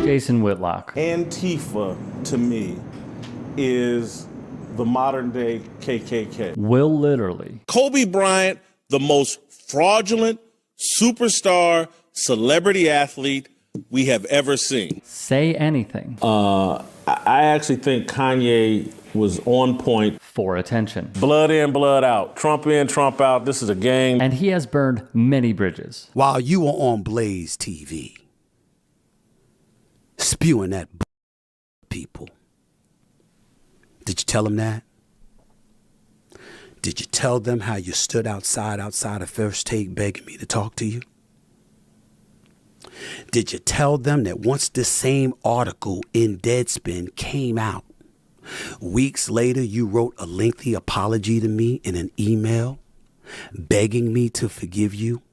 Jason Whitlock. Antifa, to me, is the modern day KKK. Will literally. Kobe Bryant, the most fraudulent superstar celebrity athlete we have ever seen. Say anything. I actually think Kanye was on point. For attention. Blood in, blood out. Trump in, Trump out. This is a game. And he has burned many bridges. While you were on Blaze TV, spewing that people. Did you tell them that? Did you tell them how you stood outside of First Take begging me to talk to you? Did you tell them that once this same article in Deadspin came out, weeks later you wrote a lengthy apology to me in an email, begging me to forgive you,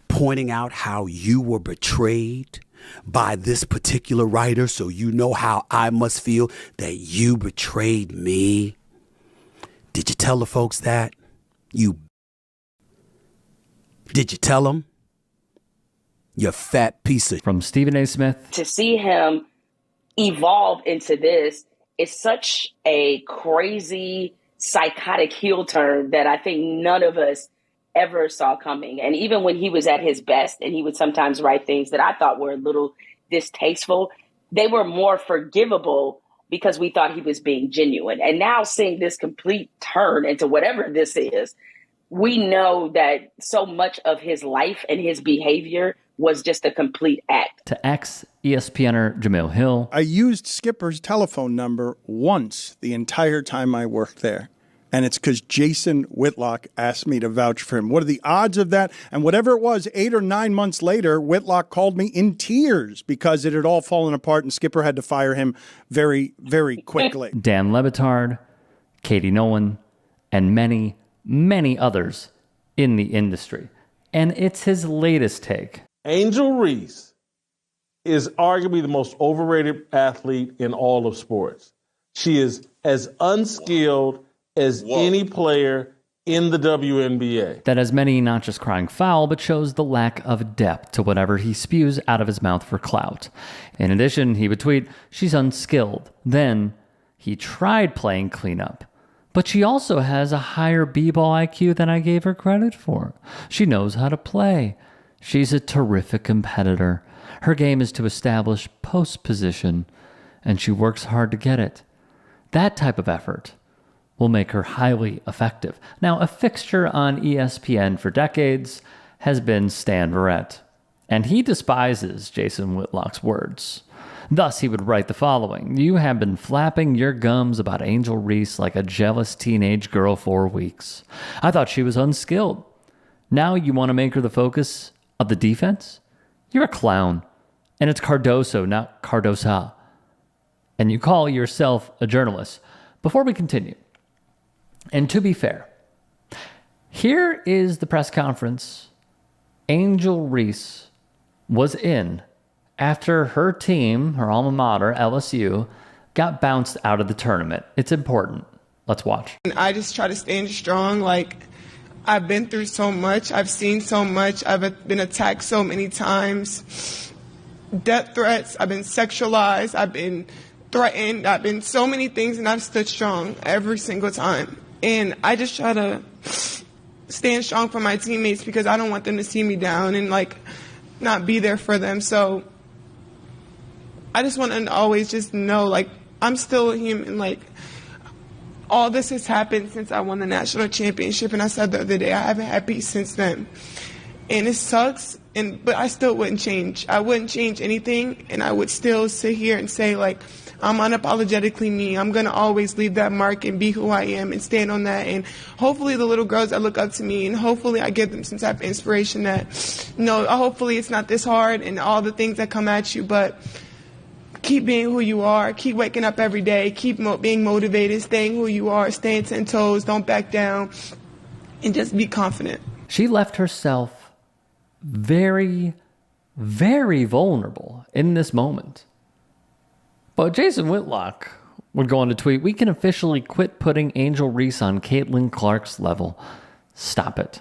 pointing out how you were betrayed by this particular writer, so you know how I must feel that you betrayed me? Did you tell the folks that? Did you tell them? You fat piece of... From Stephen A. Smith. To see him evolve into this is such a crazy, psychotic heel turn that I think none of us ever saw coming. And even when he was at his best and he would sometimes write things that I thought were a little distasteful, they were more forgivable because we thought he was being genuine. And now seeing this complete turn into whatever this is, we know that so much of his life and his behavior was just a complete act. To ex-ESPNer Jamil Hill. I used Skipper's telephone number once the entire time I worked there. And it's because Jason Whitlock asked me to vouch for him. What are the odds of that? And whatever it was, 8 or 9 months later, Whitlock called me in tears because it had all fallen apart and Skipper had to fire him very, very quickly. Dan Lebitard, Katie Nolan, and many, many others in the industry. And it's his latest take. Angel Reese is arguably the most overrated athlete in all of sports. She is as unskilled as any player in the WNBA. That has many not just crying foul, but shows the lack of depth to whatever he spews out of his mouth for clout. In addition, he would tweet, "She's unskilled." Then he tried playing cleanup. But she also has a higher b-ball IQ than I gave her credit for. She knows how to play. She's a terrific competitor. Her game is to establish post position, and she works hard to get it. That type of effort will make her highly effective. Now, a fixture on ESPN for decades has been Stan Verrett, and he despises Jason Whitlock's words. Thus, he would write the following: "You have been flapping your gums about Angel Reese like a jealous teenage girl for weeks. I thought she was unskilled. Now you want to make her the focus of the defense? You're a clown. And it's Cardoso, not Cardosa. And you call yourself a journalist." Before we continue, and to be fair, here is the press conference Angel Reese was in after her team, her alma mater, LSU, got bounced out of the tournament. It's important. Let's watch. I just try to stand strong. Like, I've been through so much. I've seen so much. I've been attacked so many times. Death threats. I've been sexualized. I've been threatened. I've been so many things, and I've stood strong every single time. And I just try to stand strong for my teammates because I don't want them to see me down and, like, not be there for them. So I just want them to always just know, like, I'm still a human. Like, all this has happened since I won the national championship, and I said the other day, I haven't had peace since then. And it sucks, but I still wouldn't change. I wouldn't change anything, and I would still sit here and say, like, I'm unapologetically me. I'm going to always leave that mark and be who I am and stand on that. And hopefully the little girls that look up to me, and hopefully I give them some type of inspiration that, you know, hopefully it's not this hard and all the things that come at you, but keep being who you are. Keep waking up every day. Keep being motivated, staying who you are, staying 10 toes, don't back down, and just be confident. She left herself very, very vulnerable in this moment. But Jason Whitlock would go on to tweet, "We can officially quit putting Angel Reese on Caitlin Clark's level. Stop it.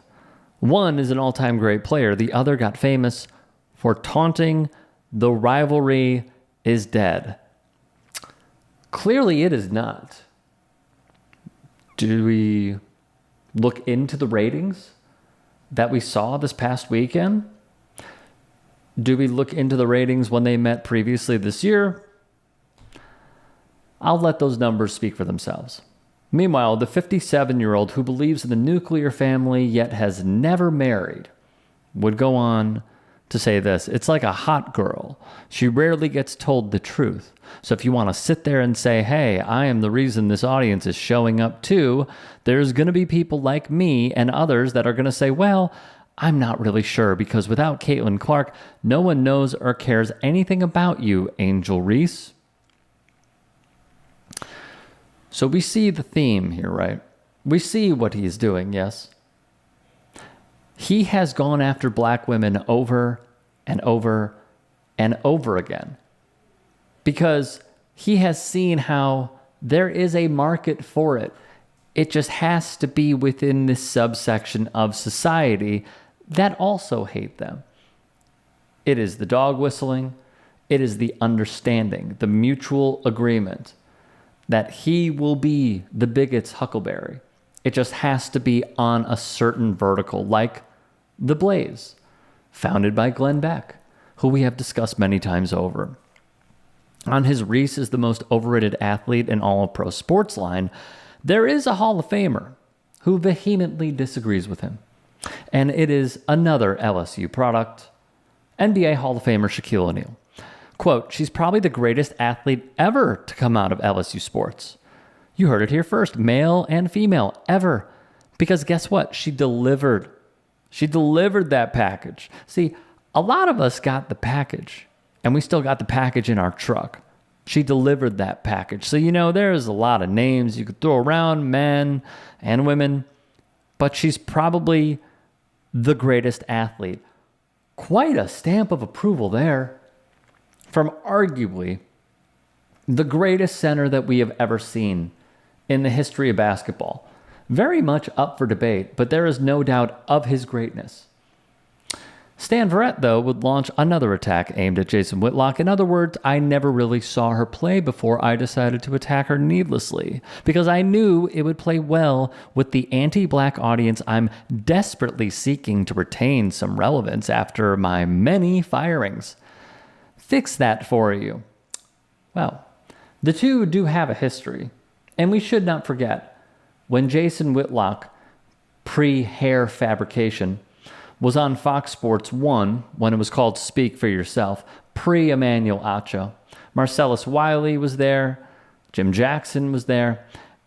One is an all-time great player. The other got famous for taunting the rivalry is dead. Clearly, it is not. Do we look into the ratings that we saw this past weekend? Do we look into the ratings when they met previously this year? I'll let those numbers speak for themselves. Meanwhile, the 57-year-old who believes in the nuclear family yet has never married would go on to say this: it's like a hot girl. She rarely gets told the truth. So if you want to sit there and say, hey, I am the reason this audience is showing up too, there's going to be people like me and others that are going to say, well, I'm not really sure, because without Caitlin Clark, no one knows or cares anything about you, Angel Reese. So we see the theme here, right? We see what he's doing, yes? He has gone after black women over and over and over again because he has seen how there is a market for it. It just has to be within this subsection of society that also hate them. It is the dog whistling. It is the understanding, the mutual agreement that he will be the bigot's huckleberry. It just has to be on a certain vertical, like The Blaze, founded by Glenn Beck, who we have discussed many times over. On his Reese is the most overrated athlete in all of pro sports line, there is a Hall of Famer who vehemently disagrees with him. And it is another LSU product, NBA Hall of Famer Shaquille O'Neal. Quote, she's probably the greatest athlete ever to come out of LSU sports. You heard it here first, male and female, ever. Because guess what? She delivered. She delivered that package. See, a lot of us got the package, and we still got the package in our truck. She delivered that package. So, there's a lot of names you could throw around, men and women, but she's probably the greatest athlete. Quite a stamp of approval there from arguably the greatest center that we have ever seen in the history of basketball. Very much up for debate, but there is no doubt of his greatness. Stan Verrett, though, would launch another attack aimed at Jason Whitlock. In other words, I never really saw her play before I decided to attack her needlessly, because I knew it would play well with the anti-black audience I'm desperately seeking to retain some relevance after my many firings. Fix that for you. Well, the two do have a history, and we should not forget when Jason Whitlock, pre-hair fabrication, was on Fox Sports 1 when it was called Speak for Yourself, pre-Emmanuel Acho. Marcellus Wiley was there, Jim Jackson was there,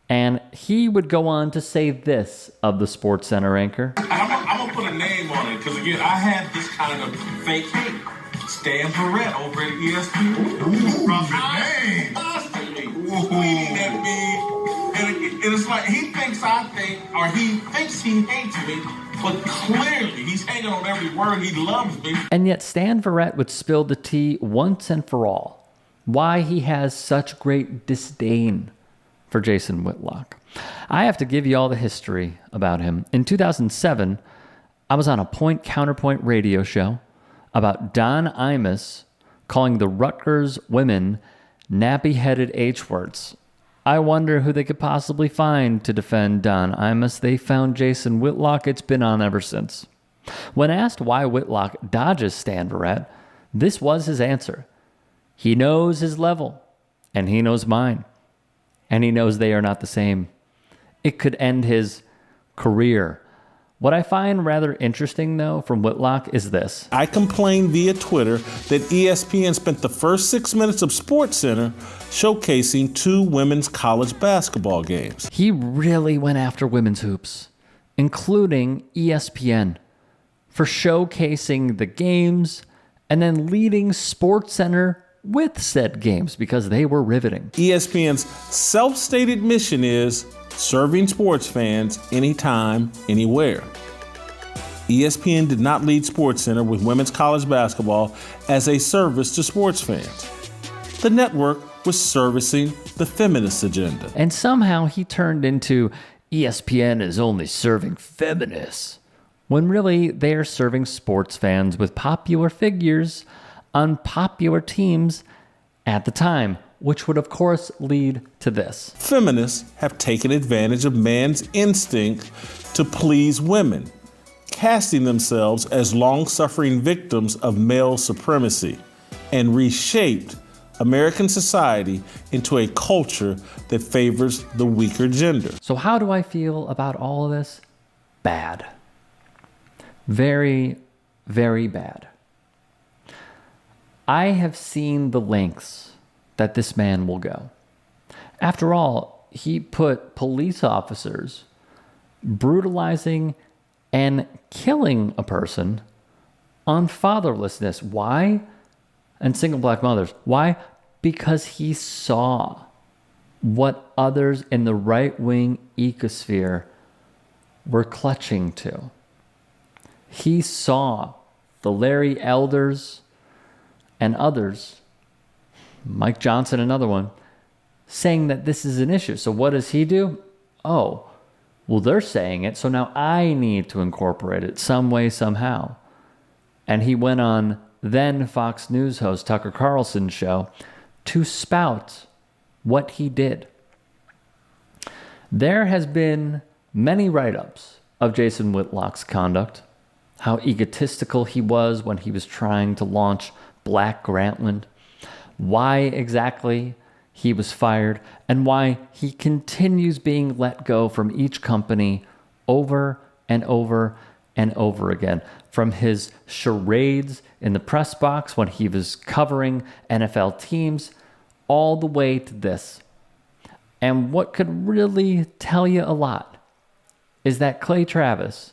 and he would go on to say this of the SportsCenter anchor. I'm going to put a name on it, because again, I had this kind of fake hate. Stan Verrett over at ESPN. Name. Constantly tweeting at me. And it's like he thinks he hates me, but clearly he's hanging on every word. He loves me. And yet Stan Verrett would spill the tea once and for all why he has such great disdain for Jason Whitlock. I have to give you all the history about him. In 2007, I was on a point-counterpoint radio show about Don Imus calling the Rutgers women nappy-headed H-words. I wonder who they could possibly find to defend Don Imus. They found Jason Whitlock. It's been on ever since. When asked why Whitlock dodges Stan Verrett, this was his answer. He knows his level, and he knows mine, and he knows they are not the same. It could end his career. What I find rather interesting, though, from Whitlock is this. I complained via Twitter that ESPN spent the first 6 minutes of SportsCenter showcasing 2 women's college basketball games. He really went after women's hoops, including ESPN, for showcasing the games and then leading SportsCenter with said games because they were riveting. ESPN's self-stated mission is serving sports fans anytime, anywhere. ESPN did not lead SportsCenter with women's college basketball as a service to sports fans. The network was servicing the feminist agenda. And somehow he turned into ESPN is only serving feminists, when really they are serving sports fans with popular figures on popular teams at the time, which would of course lead to this. Feminists have taken advantage of man's instinct to please women, casting themselves as long-suffering victims of male supremacy, and reshaped American society into a culture that favors the weaker gender. So how do I feel about all of this? Bad. Very, very bad. I have seen the lengths that this man will go. After all, he put police officers brutalizing and killing a person on fatherlessness. Why? And single black mothers. Why? Because he saw what others in the right-wing ecosphere were clutching to. He saw the Larry Elders and others, Mike Johnson, another one, saying that this is an issue. So what does he do? Oh, well, they're saying it, so now I need to incorporate it some way, somehow. And he went on then Fox News host Tucker Carlson's show to spout what he did. There has been many write-ups of Jason Whitlock's conduct, how egotistical he was when he was trying to launch Black Grantland, why exactly he was fired, and why he continues being let go from each company over and over and over again. From his charades in the press box when he was covering NFL teams, all the way to this. And what could really tell you a lot is that Clay Travis,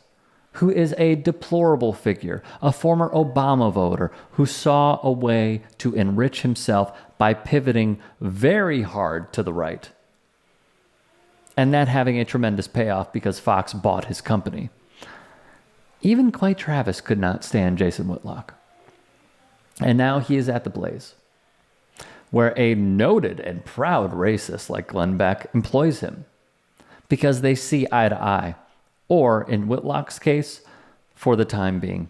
who is a deplorable figure, a former Obama voter who saw a way to enrich himself by pivoting very hard to the right, and that having a tremendous payoff because Fox bought his company. Even Clay Travis could not stand Jason Whitlock. And now he is at the Blaze, where a noted and proud racist like Glenn Beck employs him because they see eye to eye, or in Whitlock's case, for the time being.